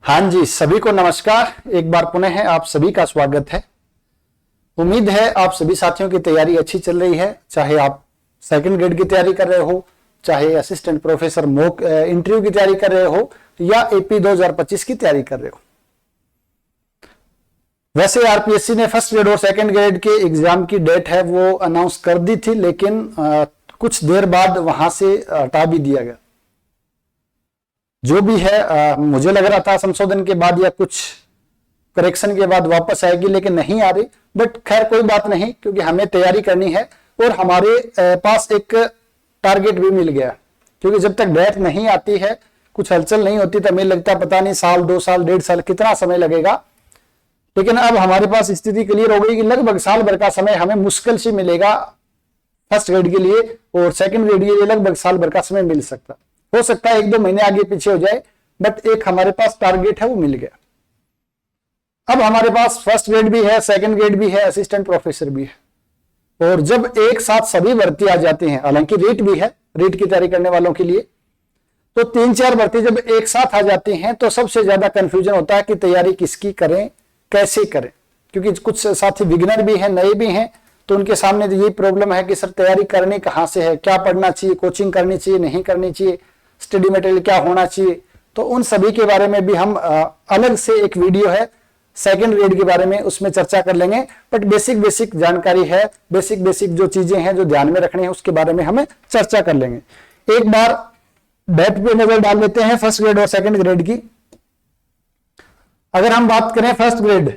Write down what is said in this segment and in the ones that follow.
हाँ जी, सभी को नमस्कार। एक बार पुनः है आप सभी का स्वागत है। उम्मीद है आप सभी साथियों की तैयारी अच्छी चल रही है, चाहे आप सेकंड ग्रेड की तैयारी कर रहे हो, चाहे असिस्टेंट प्रोफेसर मॉक इंटरव्यू की तैयारी कर रहे हो या एपी 2025 की तैयारी कर रहे हो। वैसे आरपीएससी ने फर्स्ट ग्रेड और सेकंड ग्रेड के एग्जाम की डेट है वो अनाउंस कर दी थी, लेकिन कुछ देर बाद वहां से हटा भी दिया गया। जो भी है मुझे लग रहा था संशोधन के बाद या कुछ करेक्शन के बाद वापस आएगी, लेकिन नहीं आ रही। बट खैर कोई बात नहीं, क्योंकि हमें तैयारी करनी है और हमारे पास एक टारगेट भी मिल गया। क्योंकि जब तक डेट नहीं आती है, कुछ हलचल नहीं होती, तो हमें लगता है पता नहीं साल, 2 साल, 1.5 साल कितना समय लगेगा। लेकिन अब हमारे पास स्थिति क्लियर हो गई कि लगभग साल भर का समय हमें मुश्किल से मिलेगा फर्स्ट ग्रेड के लिए, और सेकंड ग्रेड के लिए लगभग साल भर का समय मिल सकता। हो सकता है 1-2 महीने आगे पीछे हो जाए, बट एक हमारे पास टारगेट है वो मिल गया। अब हमारे पास फर्स्ट ग्रेड भी है, सेकंड ग्रेड भी है, असिस्टेंट प्रोफेसर भी है। और जब एक साथ सभी भर्ती आ जाती हैं, हालांकि रेट भी है रेट की तैयारी करने वालों के लिए, तो 3-4 भर्ती जब एक साथ आ जाती हैं तो सबसे ज्यादा कंफ्यूजन होता है कि तैयारी किसकी करें, कैसे करें। क्योंकि कुछ साथी बिगिनर भी हैं, नए भी हैं, तो उनके सामने तो यही प्रॉब्लम है कि सर तैयारी करनी कहाँ से है, क्या पढ़ना चाहिए, कोचिंग करनी चाहिए, नहीं करनी चाहिए, स्टडी मटेरियल क्या होना चाहिए। तो उन सभी के बारे में भी हम अलग से एक वीडियो है सेकंड ग्रेड के बारे में, उसमें चर्चा कर लेंगे। बट बेसिक जानकारी है, बेसिक जो चीजें हैं जो ध्यान में रखनी है, उसके बारे में हमें चर्चा कर लेंगे। एक बार डेट पे नजर डाल लेते हैं फर्स्ट ग्रेड और सेकंड ग्रेड की। अगर हम बात करें फर्स्ट ग्रेड,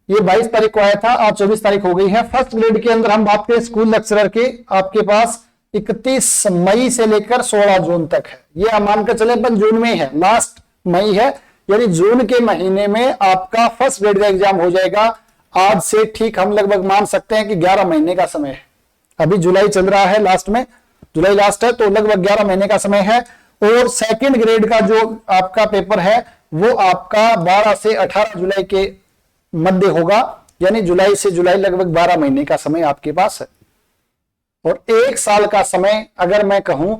ये 22 तारीख को आया था, आज 24 तारीख हो गई है। फर्स्ट ग्रेड के अंदर हम बात करें स्कूल लेक्चरर के, आपके पास 31 मई से लेकर 16 जून तक है। ये हम मानकर चले अपन जून में है, लास्ट मई है, यानी जून के महीने में आपका फर्स्ट ग्रेड का एग्जाम हो जाएगा। आज से ठीक हम लगभग मान सकते हैं कि 11 महीने का समय है। अभी जुलाई चल रहा है, लास्ट में जुलाई लास्ट है, तो लगभग 11 महीने का समय है। और सेकंड ग्रेड का जो आपका पेपर है वो आपका 12 से 18 जुलाई के मध्य होगा, यानी जुलाई से जुलाई लगभग 12 महीने का समय आपके पास है। और 1 साल का समय अगर मैं कहूं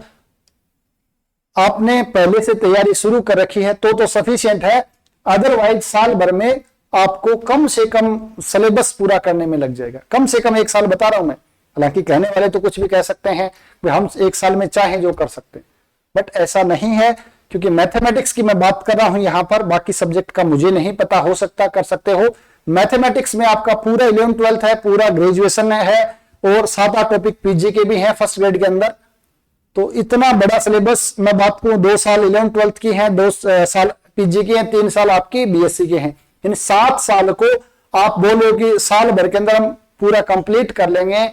आपने पहले से तैयारी शुरू कर रखी है तो सफिशिएंट है। अदरवाइज साल भर में आपको कम से कम सिलेबस पूरा करने में लग जाएगा। कम से कम 1 साल बता रहा हूं मैं। हालांकि कहने वाले तो कुछ भी कह सकते हैं कि हम 1 साल में चाहें जो कर सकते हैं, बट ऐसा नहीं है। क्योंकि मैथमेटिक्स की मैं बात कर रहा हूं यहां पर, बाकी सब्जेक्ट का मुझे नहीं पता, हो सकता कर सकते हो। मैथमेटिक्स में आपका पूरा 11th-12th है, पूरा ग्रेजुएशन है, और 7-8 टॉपिक पीजी के भी हैं फर्स्ट ग्रेड के अंदर। तो इतना बड़ा सिलेबस, मैं बात करूं 2 साल 11th-12th की हैं, 2 साल पीजी के हैं, 3 साल आपकी बीएससी के हैं। इन 7 साल को आप बोलो कि साल भर के अंदर हम पूरा कंप्लीट कर लेंगे,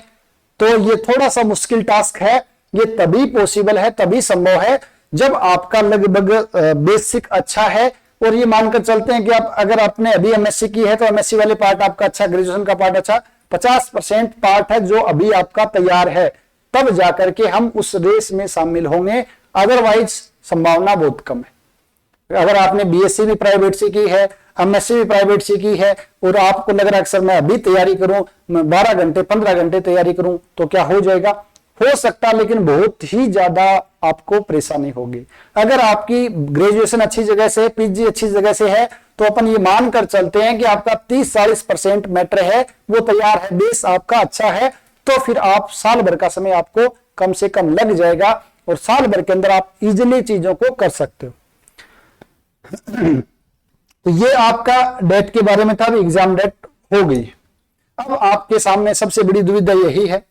तो ये थोड़ा सा मुश्किल टास्क है। ये तभी पॉसिबल है, तभी संभव है जब आपका लगभग बेसिक अच्छा है। और ये मानकर चलते हैं कि आप अगर आपने अभी एमएससी की है तो एमएससी वाले पार्ट आपका अच्छा, ग्रेजुएशन का पार्ट अच्छा, 50% पार्ट है जो अभी आपका तैयार है, तब जाकर के हम उस रेस में शामिल होंगे। अदरवाइज संभावना बहुत कम है। अगर आपने बीएससी भी प्राइवेट से की है, एमएससी भी प्राइवेट से की है, और आपको लग रहा है कि सर मैं अभी तैयारी करूं, मैं 12 घंटे 15 घंटे तैयारी करूं तो क्या हो जाएगा, हो सकता, लेकिन बहुत ही ज्यादा आपको परेशानी होगी। अगर आपकी ग्रेजुएशन अच्छी जगह से, पीजी अच्छी जगह से है, तो अपन ये मानकर चलते हैं कि आपका 30-40% मैटर है वो तैयार है, बेस आपका अच्छा है, तो फिर आप साल भर का समय आपको कम से कम लग जाएगा, और साल भर के अंदर आप इजीली चीजों को कर सकते हो। तो ये आपका डेट के बारे में था, एग्जाम डेट हो गई। अब आपके सामने सबसे बड़ी दुविधा यही है।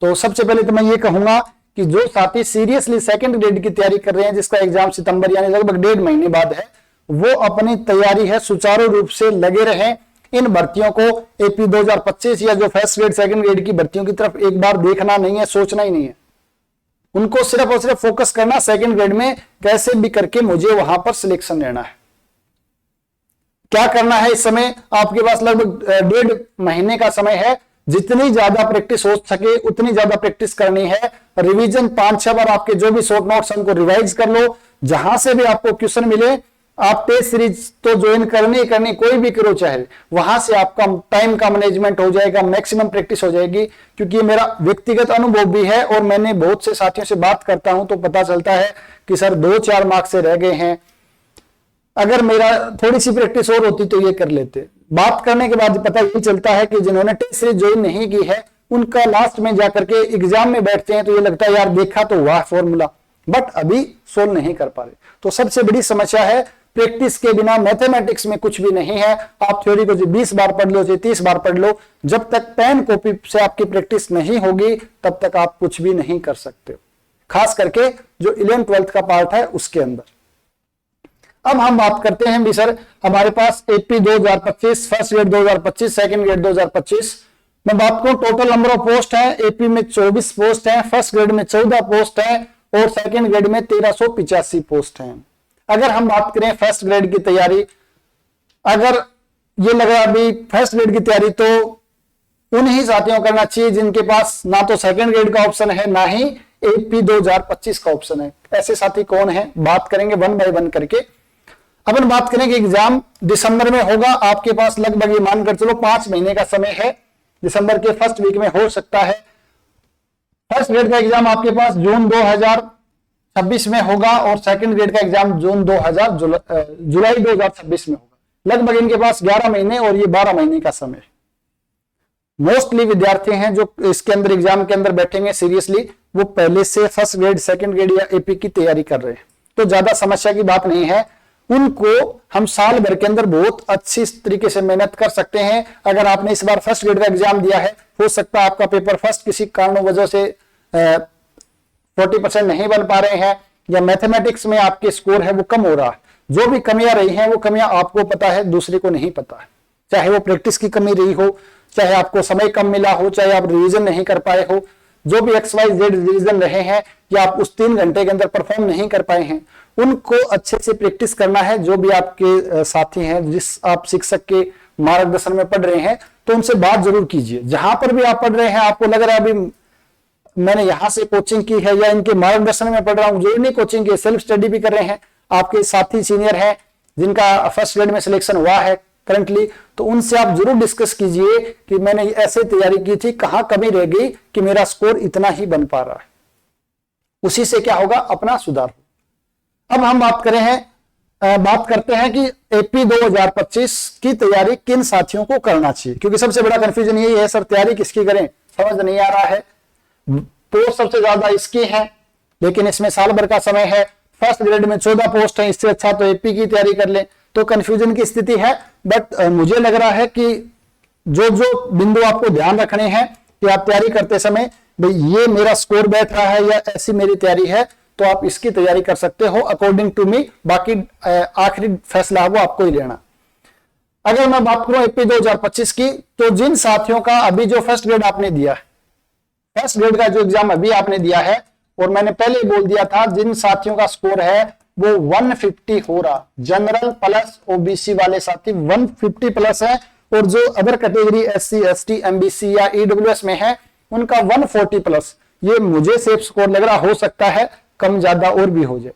तो सबसे पहले तो मैं ये कहूंगा कि जो साथी सीरियसली सेकंड ग्रेड की तैयारी कर रहे हैं, जिसका एग्जाम सितंबर यानी लगभग 1.5 महीने बाद है, वो अपनी तैयारी है सुचारू रूप से लगे रहें। इन भर्तियों को एपी 2025 या जो फर्स्ट ग्रेड सेकंड ग्रेड की भर्तियों की तरफ एक बार देखना नहीं है, सोचना ही नहीं है। उनको सिर्फ और सिर्फ फोकस करना सेकंड ग्रेड में कैसे भी करके मुझे वहां पर सिलेक्शन लेना है। क्या करना है इस समय, आपके पास लगभग 1.5 महीने का समय है। जितनी ज्यादा प्रैक्टिस हो सके उतनी ज्यादा प्रैक्टिस करनी है। रिवीजन 5-6 बार आपके जो भी शॉर्ट नोट्स उनको रिवाइज कर लो। जहां से भी आपको क्वेश्चन मिले, आप टेस्ट सीरीज तो ज्वाइन करनी कोई भी करो, चाहे वहां से आपका टाइम का मैनेजमेंट हो जाएगा, मैक्सिमम प्रैक्टिस हो जाएगी। क्योंकि ये मेरा व्यक्तिगत अनुभव भी है, और मैंने बहुत से साथियों से बात करता हूं तो पता चलता है कि सर 2-4 मार्क्स से रह गए हैं, अगर मेरा थोड़ी सी प्रैक्टिस और होती तो ये कर लेते। बात करने के बाद पता ये चलता है कि जिन्होंने टेस्ट सीरीज ज्वाइन नहीं की है उनका लास्ट में जाकर के एग्जाम में बैठते हैं तो ये लगता है यार देखा तो वाह फॉर्मूला, बट अभी सोल्व नहीं कर पा रहे। तो सबसे बड़ी समस्या है प्रैक्टिस के बिना मैथमेटिक्स में कुछ भी नहीं है। आप थ्योरी को जो 20 बार पढ़ लो, जो 30 बार पढ़ लो, जब तक पेन कॉपी से आपकी प्रैक्टिस नहीं होगी तब तक आप कुछ भी नहीं कर सकते, खास करके जो 11th 12th का पार्ट है उसके अंदर। अब हम बात करते हैं भी सर, हमारे पास AP 2025 first grade 2025 second grade 2025 मैं बात करूं टोटल नंबर ऑफ पोस्ट है। एपी में 24 पोस्ट है, फर्स्ट ग्रेड में 14 पोस्ट है और सेकंड ग्रेड में 1385 पोस्ट है। अगर हम बात करें फर्स्ट ग्रेड की तैयारी, अगर ये लग रहा अभी फर्स्ट ग्रेड की तैयारी तो उन्हीं साथियों करना चाहिए जिनके पास ना तो सेकंड ग्रेड का ऑप्शन है ना ही एपी 2025 का ऑप्शन है। ऐसे साथी कौन है, बात करेंगे वन बाय वन करके। अपन बात करेंगे एग्जाम दिसंबर में होगा, आपके पास लगभग ये मानकर चलो 5 महीने का समय है, दिसंबर के फर्स्ट वीक में हो सकता है। फर्स्ट ग्रेड का एग्जाम आपके पास जून 2026 में होगा और सेकंड ग्रेड का एग्जाम जुलाई 2026 में होगा। लगभग इनके पास 11 महीने और ये 12 महीने का समय है। मोस्टली विद्यार्थी हैं जो इसके अंदर एग्जाम के अंदर बैठेंगे सीरियसली, वो पहले से फर्स्ट ग्रेड सेकंड ग्रेड या एपी की तैयारी कर रहे हैं, तो ज्यादा समस्या की बात नहीं है। उनको हम साल भर के अंदर बहुत अच्छी तरीके से मेहनत कर सकते हैं। अगर आपने इस बार फर्स्ट ग्रेड का एग्जाम दिया है, हो सकता है आपका पेपर फर्स्ट किसी कारणों वजह से 40% नहीं बन पा रहे हैं या मैथमेटिक्स में आपके स्कोर है वो कम हो रहा है। जो भी कमियां रही हैं वो कमियां आपको पता है, दूसरे को नहीं पता है। चाहे वो प्रैक्टिस की कमी रही हो, चाहे आपको समय कम मिला हो, चाहे आप रिवीजन नहीं कर पाए हो, जो भी XYZ रीजन रहे हैं या आप उस 3 घंटे के अंदर परफॉर्म नहीं कर पाए हैं, उनको अच्छे से प्रैक्टिस करना है। जो भी आपके साथी हैं, जिस आप शिक्षक के मार्गदर्शन में पढ़ रहे हैं, तो उनसे बात जरूर कीजिए। जहां पर भी आप पढ़ रहे हैं, आपको लग रहा है अभी मैंने यहां से कोचिंग की है या इनके मार्गदर्शन में पढ़ रहा हूं, जो नहीं कोचिंग की, सेल्फ स्टडी भी कर रहे हैं, आपके साथी सीनियर हैं जिनका फर्स्ट ग्रेड में सिलेक्शन हुआ है करंटली, तो उनसे आप जरूर डिस्कस कीजिए कि मैंने ऐसे तैयारी की थी, कहां कमी रह गई कि मेरा स्कोर इतना ही बन पा रहा है। उसी से क्या होगा, अपना सुधार। अब हम बात करते हैं कि एपी 2025 की तैयारी किन साथियों को करना चाहिए, क्योंकि सबसे बड़ा कंफ्यूजन यही है, सर तैयारी किसकी करें, समझ नहीं आ रहा है। पोस्ट सबसे ज्यादा इसकी है, लेकिन इसमें साल भर का समय है। फर्स्ट ग्रेड में 14 पोस्ट है, इससे अच्छा तो एपी की तैयारी कर लें। तो कंफ्यूजन की स्थिति है, बट मुझे लग रहा है कि जो जो बिंदु आपको ध्यान रखने हैं कि आप तैयारी करते समय, भाई ये मेरा स्कोर बैठ रहा है या ऐसी मेरी तैयारी है, तो आप इसकी तैयारी कर सकते हो अकॉर्डिंग टू मी। बाकी आखिरी फैसला वो आपको ही लेना। अगर मैं बात करूं एपी 2025 की, तो जिन साथियों का अभी जो फर्स्ट ग्रेड आपने दिया है, फर्स्ट ग्रेड का जो एग्जाम अभी आपने दिया है, और मैंने पहले बोल दिया था जिन साथियों का स्कोर है वो 150 हो रहा, जनरल प्लस ओबीसी वाले साथी 150 प्लस है, और जो other category SC ST MBC या EWS में है उनका 140 प्लस। ये मुझे सेफ स्कोर लग रहा, हो सकता है कम ज्यादा और भी हो जाए।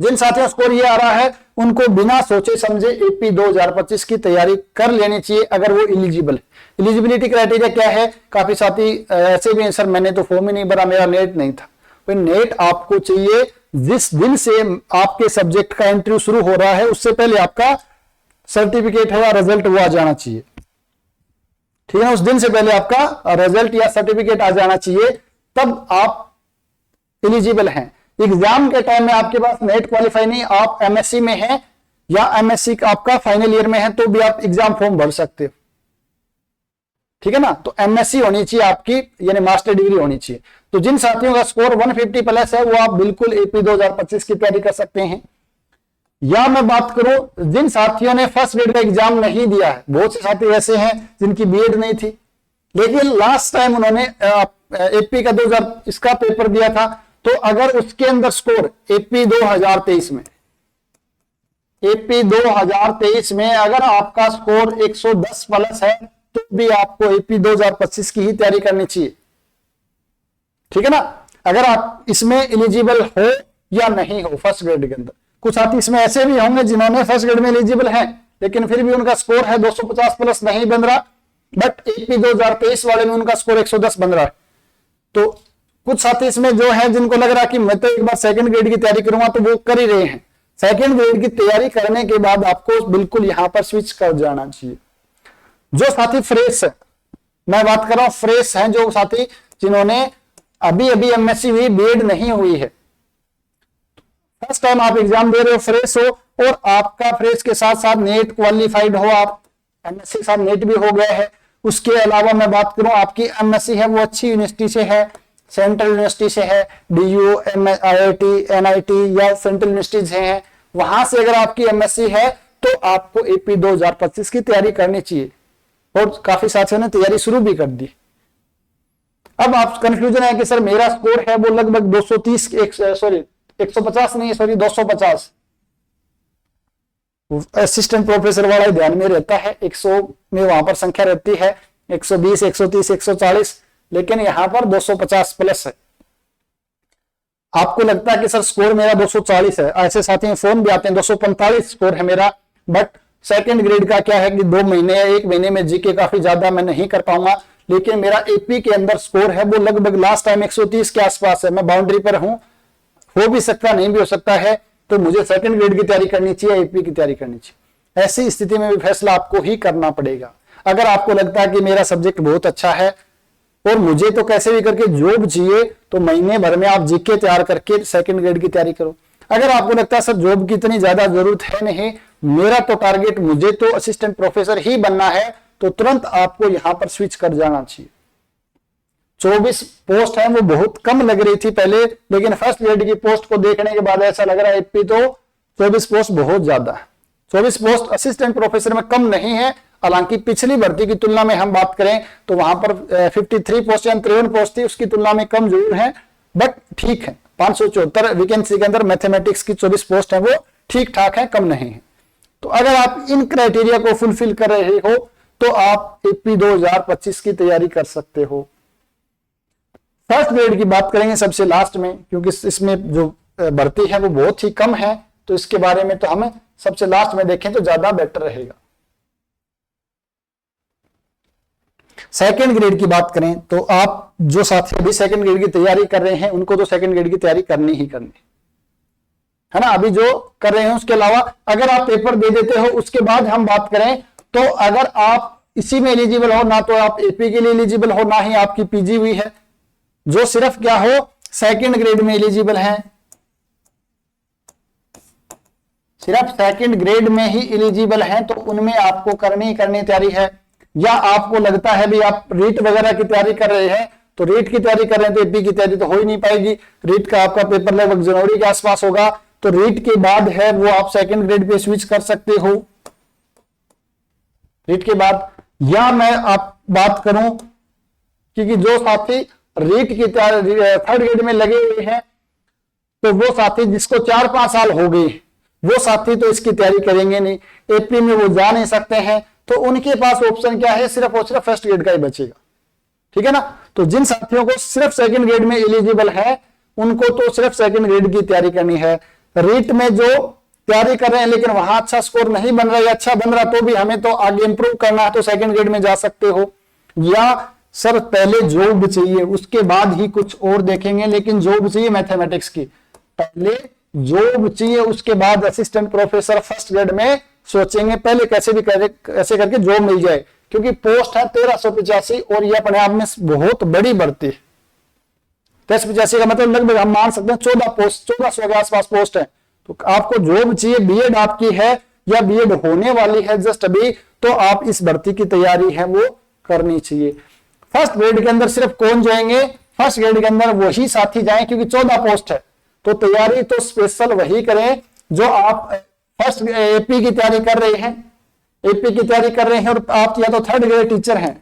जिन साथियों स्कोर ये आ रहा है उनको बिना सोचे समझे एपी 2025 की तैयारी कर लेनी चाहिए, अगर वो इलिजिबल है। इलिजिबिलिटी क्राइटेरिया क्या है, काफी साथी ऐसे भी हैं, सर मैंने तो फॉर्म ही नहीं भरा, मेरा नेट नहीं था। तो नेट आपको चाहिए जिस दिन से आपके सब्जेक्ट का इंटरव्यू शुरू हो रहा है, उससे पहले आपका सर्टिफिकेट है या रिजल्ट वो आ जाना चाहिए, ठीक है ना। उस दिन से पहले आपका रिजल्ट या सर्टिफिकेट आ जाना चाहिए, तब आप एलिजिबल हैं। एग्जाम के टाइम में आपके पास नेट क्वालिफाई नहीं, आप MSc में हैं या MSc आपका फाइनल ईयर में है, तो भी आप एग्जाम फॉर्म भर सकते हो, ठीक है ना। तो MSc होनी चाहिए आपकी, यानी मास्टर डिग्री होनी चाहिए। तो जिन साथियों का स्कोर 150 प्लस है वो आप बिल्कुल एपी 2025 की तैयारी कर सकते हैं। या मैं बात करूं जिन साथियों ने फर्स्ट ग्रेड का एग्जाम नहीं दिया है, बहुत से साथी ऐसे हैं जिनकी बीएड नहीं थी, लेकिन लास्ट टाइम उन्होंने एपी का 2000 इसका पेपर दिया था, तो अगर उसके अंदर स्कोर एपी 2023 में अगर आपका स्कोर 110 प्लस है, तो भी आपको एपी 2025 की ही तैयारी करनी चाहिए, ठीक है ना। अगर आप इसमें एलिजिबल हो या नहीं हो फर्स्ट ग्रेड के अंदर, कुछ साथी इसमें ऐसे भी होंगे जिन्होंने फर्स्ट ग्रेड में एलिजिबल है, लेकिन फिर भी उनका स्कोर है 250 प्लस नहीं बन रहा, बट एपी 2023 वाले में उनका स्कोर 110 बन रहा है। तो कुछ साथी इसमें जो है जिनको लग रहा है कि मैं तो एक बार सेकंड ग्रेड की तैयारी करूंगा, तो वो कर ही रहे हैं। सेकंड ग्रेड की तैयारी करने के बाद आपको बिल्कुल यहां पर स्विच कर जाना चाहिए। जो साथी फ्रेश है, मैं बात कर रहा हूं फ्रेश हैं, जो साथी जिन्होंने अभी अभी एमएससी हुई, बीएड नहीं हुई है, फर्स्ट टाइम आप एग्जाम दे रहे हो, फ्रेश हो, और आपका फ्रेश के साथ साथ नेट क्वालिफाइड हो, आप एमएससी के साथ नेट भी हो गया है। उसके अलावा मैं बात करूं आपकी एमएससी है वो अच्छी यूनिवर्सिटी से है, सेंट्रल यूनिवर्सिटी से है, डीयू, आईआईटी, एनआईटी या सेंट्रल यूनिवर्सिटी से है, वहां से अगर आपकी एमएससी है तो आपको एपी 2025 की तैयारी करनी चाहिए, और काफी साथियों ने तैयारी शुरू भी कर दी। अब आप कंफ्यूजन है कि सर मेरा स्कोर है वो लगभग 230, 150 नहीं, सॉरी 250, असिस्टेंट प्रोफेसर वाला ही ध्यान में रहता है, 100 में वहां पर संख्या रहती है, 120, 130, 140, लेकिन यहां पर 250 प्लस है। आपको लगता है कि सर स्कोर मेरा 240 है, ऐसे साथी फोन भी आते हैं 245 स्कोर है मेरा, बट सेकंड ग्रेड का क्या है कि 2 महीने या 1 महीने में जीके काफी ज्यादा मैं नहीं कर पाऊंगा, लेकिन मेरा एपी के अंदर स्कोर है वो लगभग लास्ट टाइम 130 के आसपास है, मैं बाउंड्री पर हूं, हो भी सकता नहीं भी हो सकता है, तो मुझे सेकंड ग्रेड की तैयारी करनी चाहिए, एपी की तैयारी करनी चाहिए। ऐसी स्थिति में भी फैसला आपको ही करना पड़ेगा। अगर आपको लगता है कि मेरा सब्जेक्ट बहुत अच्छा है और मुझे तो कैसे भी करके जॉब चाहिए, तो महीने भर में आप जीके तैयार करके सेकंड ग्रेड की तैयारी करो। अगर आपको लगता है सर जॉब की इतनी ज्यादा जरूरत है नहीं, मेरा तो टारगेट, मुझे तो असिस्टेंट प्रोफेसर ही बनना है, तो तुरंत आपको यहां पर स्विच कर जाना चाहिए। 24 पोस्ट है वो बहुत कम लग रही थी पहले, लेकिन फर्स्ट ग्रेड की पोस्ट को देखने के बाद ऐसा लग रहा है एपी तो 24 पोस्ट बहुत ज्यादा है। 24 पोस्ट असिस्टेंट प्रोफेसर में कम नहीं है, हालांकि पिछली भर्ती की तुलना में हम बात करें तो वहां पर 53 पोस्ट या 53 पोस्ट थी, उसकी तुलना में कम जरूर है, बट ठीक है। 574 वैकेंसी के अंदर मैथमेटिक्स की 24 पोस्ट है वो ठीक ठाक है, कम नहीं है। तो अगर आप इन क्राइटेरिया को फुलफिल कर रहे हो तो आप एपी 2025 की तैयारी कर सकते हो। फर्स्ट ग्रेड की बात करेंगे सबसे लास्ट में, क्योंकि इसमें जो भर्ती है वो बहुत ही कम है, तो इसके बारे में तो हमें सबसे लास्ट में देखें तो ज्यादा बेटर रहेगा। सेकंड ग्रेड की बात करें तो आप जो साथी अभी सेकंड ग्रेड की तैयारी कर रहे हैं उनको तो सेकंड ग्रेड की तैयारी करनी ही करनी है ना। अभी जो कर रहे हैं उसके अलावा अगर आप पेपर दे देते हो, उसके बाद हम बात करें तो अगर आप इसी में एलिजिबल हो, ना तो आप एपी के लिए एलिजिबल हो, ना ही आपकी पीजी हुई है, जो सिर्फ क्या हो सेकंड ग्रेड में एलिजिबल हैं, सिर्फ सेकंड ग्रेड में ही एलिजिबल हैं, तो उनमें आपको करनी तैयारी है। या आपको लगता है भी आप रीट वगैरह की तैयारी कर रहे हैं, तो रीट की तैयारी कर रहे हैं तो एपी की तैयारी तो हो ही नहीं पाएगी। रीट का आपका पेपर लगभग जनवरी के आसपास होगा, तो रीट के बाद है वो आप सेकंड ग्रेड पे स्विच कर सकते हो रीट के बाद। या मैं आप बात करूं क्योंकि जो साथी रीट की तैयारी थर्ड ग्रेड में लगे हुए हैं, तो वो साथी जिसको 4-5 साल हो गए, वो साथी तो इसकी तैयारी करेंगे नहीं, एपी में वो जा नहीं सकते हैं, तो उनके पास ऑप्शन क्या है, सिर्फ और सिर्फ फर्स्ट ग्रेड का ही बचेगा। ठीक है ना। तो जिन साथियों को सिर्फ सेकंड ग्रेड में एलिजिबल है, उनको तो सिर्फ सेकंड ग्रेड की तैयारी करनी है। रीट में जो तैयारी कर रहे हैं लेकिन वहां अच्छा स्कोर नहीं बन रहा है, अच्छा बन रहा, तो भी हमें तो आगे इंप्रूव करना है, तो सेकंड ग्रेड में जा सकते हो। या सर पहले जॉब चाहिए उसके बाद ही कुछ और देखेंगे, लेकिन जॉब चाहिए मैथमेटिक्स की, पहले जॉब चाहिए उसके बाद असिस्टेंट प्रोफेसर फर्स्ट ग्रेड में सोचेंगे, पहले कैसे भी कैसे करके जॉब मिल जाए, क्योंकि पोस्ट है 1385 और ये अपने आप में बहुत बड़ी बढ़ती है। 1385 का मतलब लगभग हम मान सकते हैं 14 पोस्ट, 1400 के आसपास पोस्ट है। तो आपको जॉब चाहिए, बीएड आपकी है या बीएड होने वाली है जस्ट अभी, तो आप इस भर्ती की तैयारी है वो करनी चाहिए। फर्स्ट ग्रेड के अंदर सिर्फ कौन जाएंगे, फर्स्ट ग्रेड के अंदर वही साथी जाएं, क्योंकि 14 पोस्ट है, तो तैयारी तो स्पेशल वही करें जो आप फर्स्ट एपी की तैयारी कर रहे हैं, एपी की तैयारी कर रहे हैं और आप या तो थर्ड ग्रेड टीचर हैं,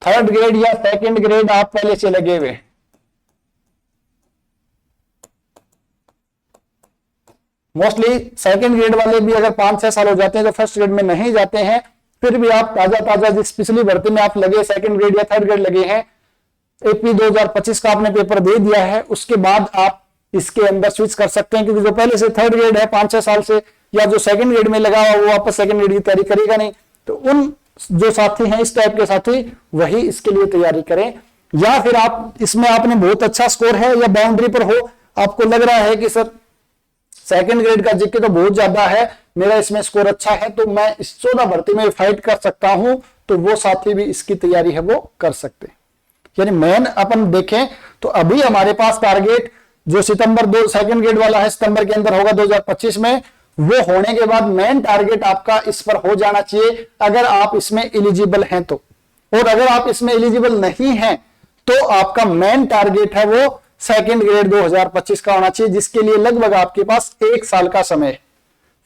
थर्ड ग्रेड या सेकंड ग्रेड आप पहले से लगे हुए। मोस्टली सेकंड ग्रेड वाले भी अगर 5-6 साल हो जाते हैं तो फर्स्ट ग्रेड में नहीं जाते हैं, फिर भी आप ताजा जिस पिछली भर्ती में आप लगे सेकंड ग्रेड या थर्ड ग्रेड लगे हैं, एपी 2025 का आपने पेपर दे दिया है, उसके बाद आप इसके अंदर स्विच कर सकते हैं, क्योंकि जो पहले से थर्ड ग्रेड है 5-6 साल से, या जो सेकंड ग्रेड में लगा हुआ वो वापस सेकंड ग्रेड की तैयारी करेगा नहीं, तो उन जो साथी हैं इस टाइप के साथी वही इसके लिए तैयारी करें। या फिर आप इसमें आपने बहुत अच्छा स्कोर है या बाउंड्री पर हो, आपको लग रहा है कि सर सेकंड ग्रेड का जीके तो बहुत ज्यादा है, मेरा इसमें स्कोर अच्छा है, तो मैं इस 14 भर्ती में फाइट कर सकता हूं, तो वो साथी भी इसकी तैयारी है वो कर सकते हैं। यानी मेन अपन देखें तो अभी हमारे पास टारगेट जो सितंबर 2 सेकंड ग्रेड वाला है सितंबर के अंदर होगा 2025 में, वो होने के बाद मेन टारगेट आपका इस पर हो जाना चाहिए अगर आप इसमें एलिजिबल हैं तो। और अगर आप इसमें एलिजिबल नहीं हैं तो आपका मेन टारगेट है वो सेकंड ग्रेड 2025 का होना चाहिए, जिसके लिए लगभग आपके पास 1 साल का समय है।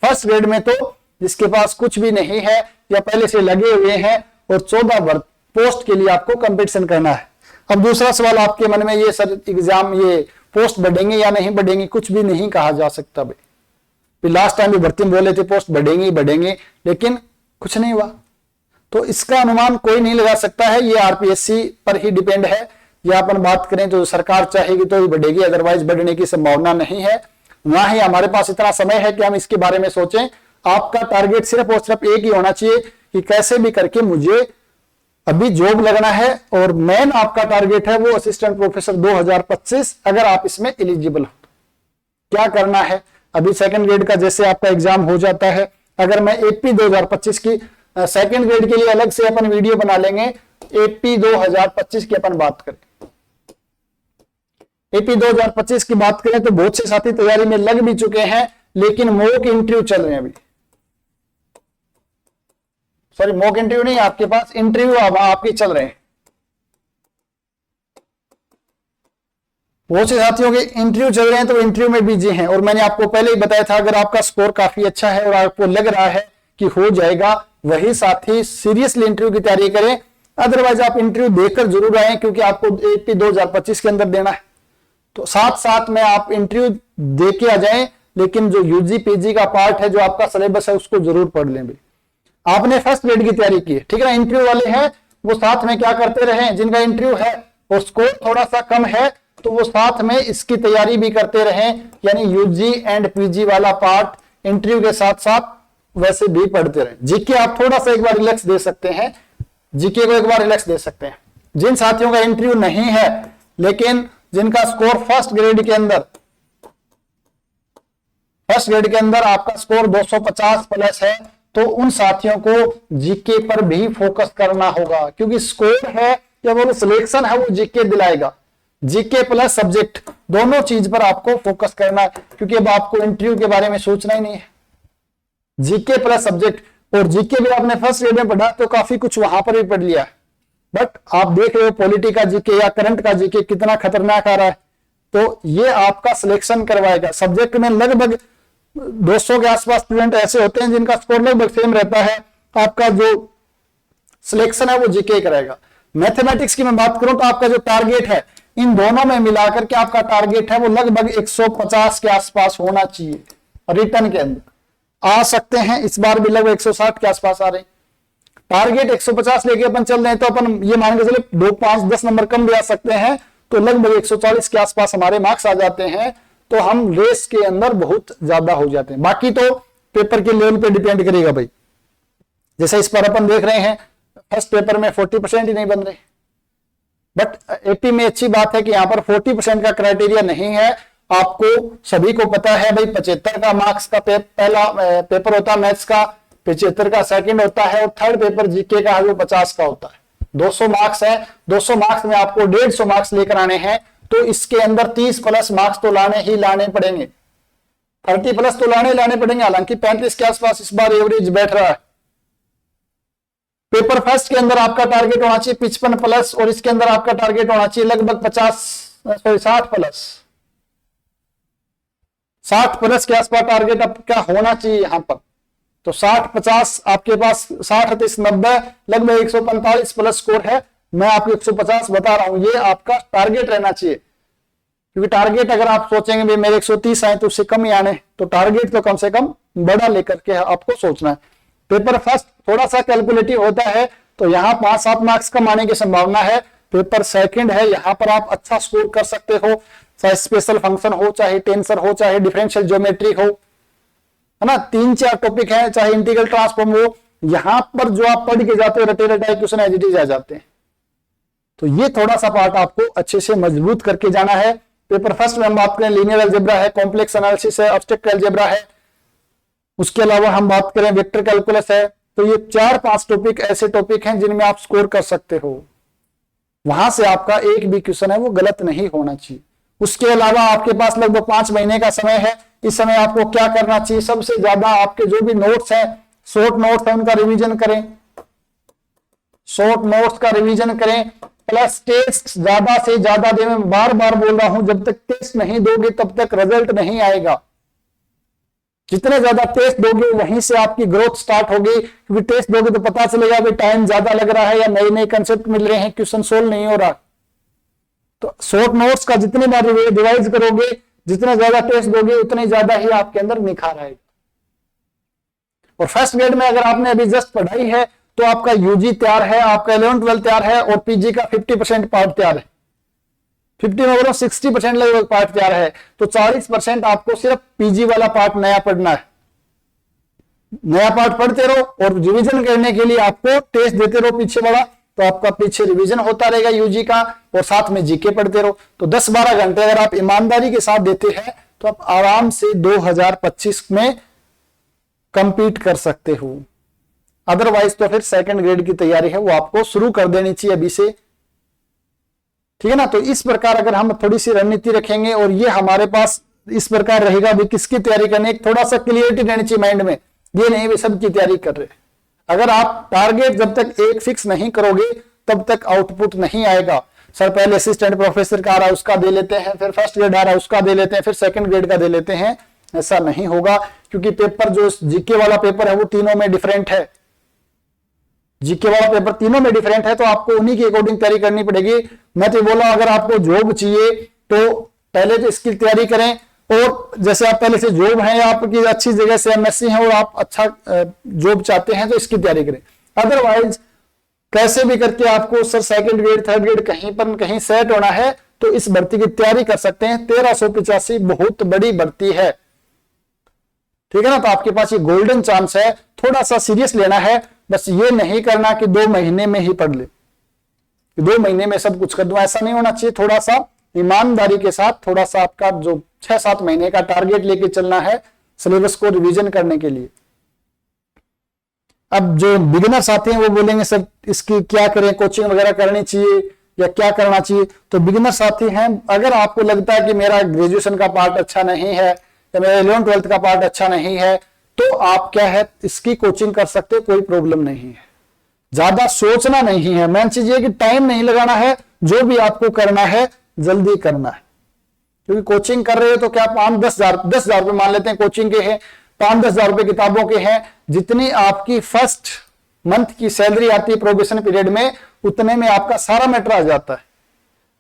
फर्स्ट ग्रेड में तो जिसके पास कुछ भी नहीं है या पहले से लगे हुए हैं और 14 पोस्ट के लिए आपको कंपटीशन करना है। अब दूसरा सवाल आपके मन में ये सर एग्जाम ये पोस्ट बढ़ेंगे या नहीं बढ़ेंगे, कुछ भी नहीं कहा जा सकता भाई। लास्ट टाइम भी भर्ती में बोले थे पोस्ट बढ़ेंगे ही बढ़ेंगे, लेकिन कुछ नहीं हुआ। तो इसका अनुमान कोई नहीं लगा सकता है, ये आरपीएससी पर ही डिपेंड है। या अपन बात करें तो सरकार चाहेगी तो ही बढ़ेगी, अदरवाइज बढ़ने की संभावना नहीं है। ना ही हमारे पास इतना समय है कि हम इसके बारे में सोचें। आपका टारगेट सिर्फ और सिर्फ एक ही होना चाहिए कि कैसे भी करके मुझे अभी जॉब लगना है, और मेन आपका टारगेट है वो असिस्टेंट प्रोफेसर 2025। अगर आप इसमें एलिजिबल हो क्या करना है, अभी सेकंड ग्रेड का जैसे आपका एग्जाम हो जाता है, अगर मैं एपी 2025 की सेकंड ग्रेड के लिए अलग से अपन वीडियो बना लेंगे, एपी 2025 की अपन बात करें, एपी 2025 की बात करें तो बहुत से साथी तैयारी में लग भी चुके हैं, लेकिन मॉक इंटरव्यू चल रहे हैं अभी। सॉरी, मॉक इंटरव्यू नहीं, आपके पास इंटरव्यू आपके चल रहे हैं। बहुत से साथियों के इंटरव्यू चल रहे हैं तो इंटरव्यू में बिजी हैं, और मैंने आपको पहले ही बताया था अगर आपका स्कोर काफी अच्छा है और आपको लग रहा है कि हो जाएगा, वही साथी सीरियसली इंटरव्यू की तैयारी करें। अदरवाइज आप इंटरव्यू देकर जरूर आए, क्योंकि आपको एपी 2025 के अंदर देना है, तो साथ साथ में आप इंटरव्यू दे के आ जाएं। लेकिन जो यूजी पीजी का पार्ट है, जो आपका सिलेबस है, उसको जरूर पढ़ लें भी। आपने फर्स्ट ग्रेड की तैयारी की है, ठीक है ना, इंटरव्यू वाले हैं वो साथ में क्या करते रहे, जिनका इंटरव्यू है और स्कोर थोड़ा सा कम है तो वो साथ में इसकी तैयारी भी करते रहे। यानी यूजी एंड पीजी वाला पार्ट इंटरव्यू के साथ साथ वैसे भी पढ़ते रहे। जीके आप थोड़ा सा एक बार रिलैक्स दे सकते हैं, जीके को एक बार रिलैक्स दे सकते हैं। जिन साथियों का इंटरव्यू नहीं है लेकिन जिनका स्कोर फर्स्ट ग्रेड के अंदर आपका स्कोर 250 प्लस है, तो उन साथियों को जीके पर भी फोकस करना होगा, क्योंकि स्कोर है या वो सिलेक्शन है वो जीके दिलाएगा। जीके प्लस सब्जेक्ट दोनों चीज पर आपको फोकस करना है, क्योंकि अब आपको इंटरव्यू के बारे में सोचना ही नहीं है। जीके प्लस सब्जेक्ट, और जीके भी आपने फर्स्ट ग्रेड में पढ़ा तो काफी कुछ वहां पर भी पढ़ लिया है, बट आप देख रहे हो पॉलिटी का जीके या करंट का जीके कितना खतरनाक आ रहा है, तो ये आपका सिलेक्शन करवाएगा। सब्जेक्ट में लगभग 200 के आसपास स्टूडेंट ऐसे होते हैं जिनका स्कोर लगभग सेम रहता है, आपका जो सिलेक्शन है वो जीके करेगा। मैथमेटिक्स की मैं बात करूं तो आपका जो टारगेट है इन दोनों में मिलाकर के आपका टारगेट है वो लगभग 150 के आसपास होना चाहिए। रिटर्न के अंदर आ सकते हैं, इस बार भी लगभग 160 के आसपास आ रहे हैं। टारगेट 150 लेके अपन चल रहे हैं तो अपन ये मान के चले 2, 5, 10 नंबर कम भी आ सकते हैं, तो लगभग 140 के आसपास हमारे मार्क्स आ जाते हैं, तो हम रेस के अंदर बहुत ज्यादा हो जाते हैं। बाकी तो पेपर के लेवल पे डिपेंड करेगा भाई। जैसे इस पर अपन देख रहे हैं फर्स्ट पेपर में 40% ही नहीं बन रहे, बट एपी में अच्छी बात है कि यहाँ पर 40% का क्राइटेरिया नहीं है। आपको सभी को पता है भाई 75 का मार्क्स का पहला पेपर होता है मैथ्स का, 75 का सेकंड होता है, और थर्ड पेपर जीके का है वो 50 का होता है। 200 मार्क्स है, 200 मार्क्स में आपको 150 मार्क्स लेकर आने हैं, तो इसके अंदर 30 प्लस मार्क्स तो लाने ही लाने पड़ेंगे, 30 प्लस तो लाने पड़ेंगे। हालांकि 35 के आसपास इस बार एवरेज बैठ रहा है। पेपर फर्स्ट के अंदर आपका टारगेट होना चाहिए 55 प्लस, और इसके अंदर आपका टारगेट होना चाहिए लगभग 60 प्लस के आसपास टारगेट आपका होना चाहिए यहाँ पर। तो 60-50 आपके पास 60-30-90 लगभग 145 प्लस स्कोर है। मैं आपको 150 बता रहा हूं, ये आपका टारगेट रहना चाहिए, क्योंकि टारगेट अगर आप सोचेंगे भाई मेरे 130 आए तो उससे कम ही आने, तो टारगेट तो कम से कम बड़ा लेकर के आपको सोचना है। पेपर फर्स्ट थोड़ा सा कैलकुलेटिव होता है, तो यहाँ 5-7 मार्क्स कम आने की संभावना है। पेपर सेकंड है, यहाँ पर आप अच्छा स्कोर कर सकते हो, चाहे स्पेशल फंक्शन हो, चाहे टेंसर हो, चाहे डिफरेंशियल ज्योमेट्री हो, है ना, 3-4 टॉपिक है, चाहे इंटीग्रल ट्रांसफॉर्म हो, यहाँ पर जो आप पढ़ के जाते हो रटे रटाए क्वेश्चन एज इट इज आ जाते हैं। तो ये थोड़ा सा पार्ट आपको अच्छे से मजबूत करके जाना है। पेपर फर्स्ट में हम बात करें लीनियर अलजेब्रा है, कॉम्प्लेक्स एनालिसिस है, एब्स्ट्रैक्ट अलजेब्रा है, उसके अलावा हम बात करें वेक्टर कैलकुलस है। तो ये 4-5 टॉपिक ऐसे टॉपिक हैं जिनमें आप स्कोर कर सकते हो, वहां से आपका एक भी क्वेश्चन है वो गलत नहीं होना चाहिए। उसके अलावा आपके पास लगभग 5 महीने का समय है। इस समय आपको क्या करना चाहिए, सबसे ज्यादा आपके जो भी नोट्स हैं, शॉर्ट नोट्स है, उनका रिवीजन करें, शॉर्ट नोट्स का रिवीजन करें, प्लस टेस्ट ज्यादा से ज्यादा दें। मैं बार बार बोल रहा हूं, जब तक टेस्ट नहीं दोगे तब तक रिजल्ट नहीं आएगा। जितने ज्यादा टेस्ट दोगे वहीं से आपकी ग्रोथ स्टार्ट होगी, क्योंकि टेस्ट दोगे तो पता चलेगा भाई टाइम ज्यादा लग रहा है या नए नए कंसेप्ट मिल रहे हैं, क्वेश्चन सोल्व नहीं हो रहा। तो शॉर्ट नोट्स का जितनी बार रिवाइज करोगे, जितना ज्यादा टेस्ट दोगे, उतनी ज्यादा ही आपके अंदर निखार आएगा। और फर्स्ट ग्रेड में अगर आपने अभी जस्ट पढ़ाई है तो आपका यूजी तैयार है, आपका 11-12 तैयार है, और पीजी का 50% पार्ट तैयार है। 50 में बोलो 60% लगभग पार्ट तैयार है। तो 40% आपको सिर्फ पीजी वाला पार्ट नया पढ़ना है। नया पार्ट पढ़ते रहो और रिवीजन करने के लिए आपको टेस्ट देते रहो पीछे वाला, तो आपका पीछे रिवीजन होता रहेगा यूजी का, और साथ में जीके पढ़ते रहो। तो 10-12 घंटे अगर आप ईमानदारी के साथ देते हैं तो आप आराम से 2025 में कंपीट कर सकते हो। अदरवाइज तो फिर सेकंड ग्रेड की तैयारी है वो आपको शुरू कर देनी चाहिए अभी से, ठीक है ना। तो इस प्रकार अगर हम थोड़ी सी रणनीति रखेंगे और ये हमारे पास इस प्रकार रहेगा भी किसकी तैयारी करनी, थोड़ा सा क्लियरिटी रहनी चाहिए माइंड में, ये नहीं भी सबकी तैयारी कर रहे। अगर आप टारगेट जब तक एक फिक्स नहीं करोगे तब तक आउटपुट नहीं आएगा। सर पहले असिस्टेंट प्रोफेसर का आ रहा है उसका दे लेते हैं, फिर फर्स्ट ग्रेड आ रहा है उसका दे लेते हैं, फिर सेकंड ग्रेड का दे लेते हैं, ऐसा नहीं होगा। क्योंकि पेपर जो जीके वाला पेपर है वो तीनों में डिफरेंट है, जीके वाला पेपर तीनों में डिफरेंट है, तो आपको उन्हीं की अकॉर्डिंग तैयारी करनी पड़ेगी। मैं तो बोला अगर आपको जॉब चाहिए तो पहले तो इसकी तैयारी करें, और जैसे आप पहले से जॉब है या आपकी अच्छी जगह से एमएससी है और आप अच्छा जॉब चाहते हैं तो इसकी तैयारी करें। अदरवाइज कैसे भी करके आपको sir second grade third grade कहीं पर कहीं सेट होना है तो इस भर्ती की तैयारी कर सकते हैं। 1385 बहुत बड़ी भर्ती है, ठीक है ना। तो आपके पास ये गोल्डन चांस है, थोड़ा सा सीरियस लेना है। बस ये नहीं करना कि 2 महीने में ही पढ़ ले, 2 महीने में सब कुछ कर दूं, ऐसा नहीं होना चाहिए। थोड़ा सा ईमानदारी के साथ, थोड़ा सा आपका जो 6-7 महीने का टारगेट लेके चलना है सिलेबस को रिवीजन करने के लिए। अब जो बिगिनर्स आते हैं वो बोलेंगे सर इसकी क्या करें, कोचिंग वगैरह करनी चाहिए या क्या करना चाहिए। तो बिगिनर्स साथी हैं, अगर आपको लगता है कि मेरा ग्रेजुएशन का पार्ट अच्छा नहीं है या मेरा 11th-12th का पार्ट अच्छा नहीं है, तो आप क्या है इसकी कोचिंग कर सकते हो, कोई प्रॉब्लम नहीं है। ज्यादा सोचना नहीं है, मेन चीज ये कि टाइम नहीं लगाना है, जो भी आपको करना है जल्दी करना है। क्योंकि कोचिंग कर रहे हो तो क्या 5-10 हजार रुपए मान लेते हैं कोचिंग के हैं, 5-10 हजार रुपए किताबों के हैं। जितनी आपकी फर्स्ट मंथ की सैलरी आती है प्रोबेशन पीरियड में, उतने में आपका सारा मैटर आ जाता है।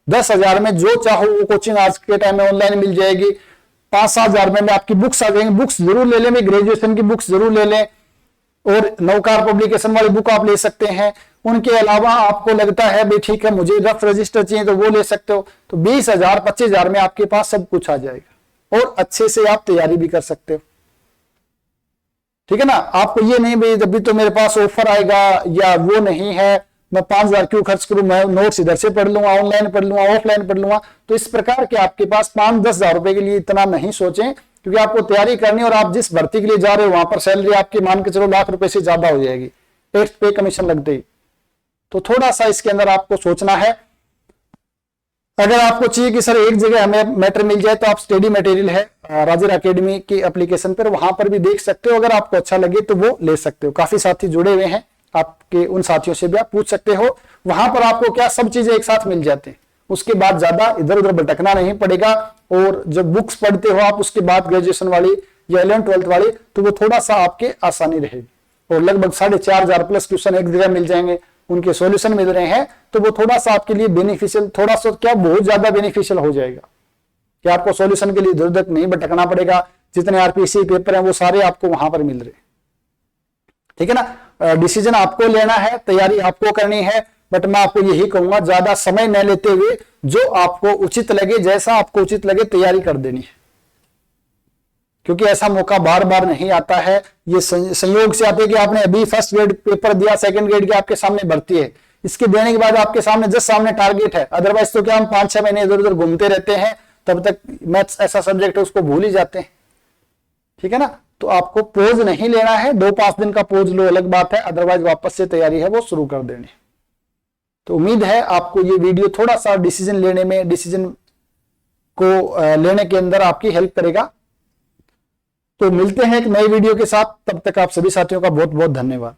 10,000 में जो चाहो वो कोचिंग आज के टाइम में ऑनलाइन मिल जाएगी। 5-7 हजार में आपकी बुक्स आ जाएंगी। बुक्स जरूर ले लें, ग्रेजुएशन की बुक्स जरूर ले लें, और नवकार पब्लिकेशन वाली बुक आप ले सकते हैं। उनके अलावा आपको लगता है भाई ठीक है मुझे रफ रजिस्टर चाहिए तो वो ले सकते हो। तो 20,000 25,000 में आपके पास सब कुछ आ जाएगा और अच्छे से आप तैयारी भी कर सकते हो, ठीक है ना। आपको ये नहीं भाई जब भी तो मेरे पास ऑफर आएगा या वो नहीं है, मैं 5,000 क्यों खर्च करूं, मैं नोट्स इधर से पढ़ लूंगा, ऑनलाइन पढ़ लूंगा, ऑफलाइन पढ़ लूंगा। तो इस प्रकार के आपके पास 5-10 हजार रुपए के लिए इतना नहीं सोचें, क्योंकि आपको तैयारी करनी और आप जिस भर्ती के लिए जा रहे हो वहां पर सैलरी आपकी मान के चलो लाख रुपए से ज्यादा हो जाएगी टेस्ट पे कमीशन लगते ही। तो थोड़ा सा इसके अंदर आपको सोचना है। अगर आपको चाहिए कि सर एक जगह हमें मैटर मिल जाए तो आप स्टडी मटेरियल है राजर एकेडमी की एप्लीकेशन पर, वहां पर भी देख सकते हो। अगर आपको अच्छा लगे तो वो ले सकते हो। काफी साथी जुड़े हुए हैं आपके, उन साथियों से भी आप पूछ सकते हो। वहां पर आपको क्या सब चीजें एक साथ मिल जाते हैं, उसके बाद ज्यादा इधर उधर भटकना नहीं पड़ेगा। और जब बुक्स पढ़ते हो आप उसके बाद ग्रेजुएशन वाली या 11th-12th वाली, तो वो थोड़ा सा आपके आसानी रहेगी। और लगभग 4,500 प्लस क्वेश्चन एक जगह मिल जाएंगे, उनके सॉल्यूशन मिल रहे हैं, तो वो थोड़ा सा आपके लिए बेनिफिशियल, थोड़ा सा क्या बहुत ज्यादा बेनिफिशियल हो जाएगा कि आपको सॉल्यूशन के लिए इधर उधर नहीं भटकना पड़ेगा। जितने आरपीसी पेपर हैं वो सारे आपको वहां पर मिल रहे हैं, ठीक है ना। डिसीजन आपको लेना है, तैयारी आपको करनी है, बट मैं आपको यही कहूंगा ज्यादा समय न लेते हुए जो आपको उचित लगे, जैसा आपको उचित लगे तैयारी कर देनी है। क्योंकि ऐसा मौका बार बार नहीं आता है, ये संयोग से आते हैं कि आपने अभी फर्स्ट ग्रेड पेपर दिया, सेकंड ग्रेड की आपके सामने भर्ती है, इसके देने के बाद आपके सामने जस्ट सामने टारगेट है। अदरवाइज तो क्या हम 5-6 महीने इधर उधर घूमते रहते हैं, तब तक मैथ्स ऐसा सब्जेक्ट है उसको भूल ही जाते हैं, ठीक है ना। तो आपको पोज नहीं लेना है, 2-5 दिन का पोज लो अलग बात है, अदरवाइज वापस से तैयारी है वो शुरू कर देनी। तो उम्मीद है आपको ये वीडियो थोड़ा सा डिसीजन लेने में, डिसीजन को लेने के अंदर आपकी हेल्प करेगा। तो मिलते हैं एक नई वीडियो के साथ, तब तक आप सभी साथियों का बहुत बहुत धन्यवाद।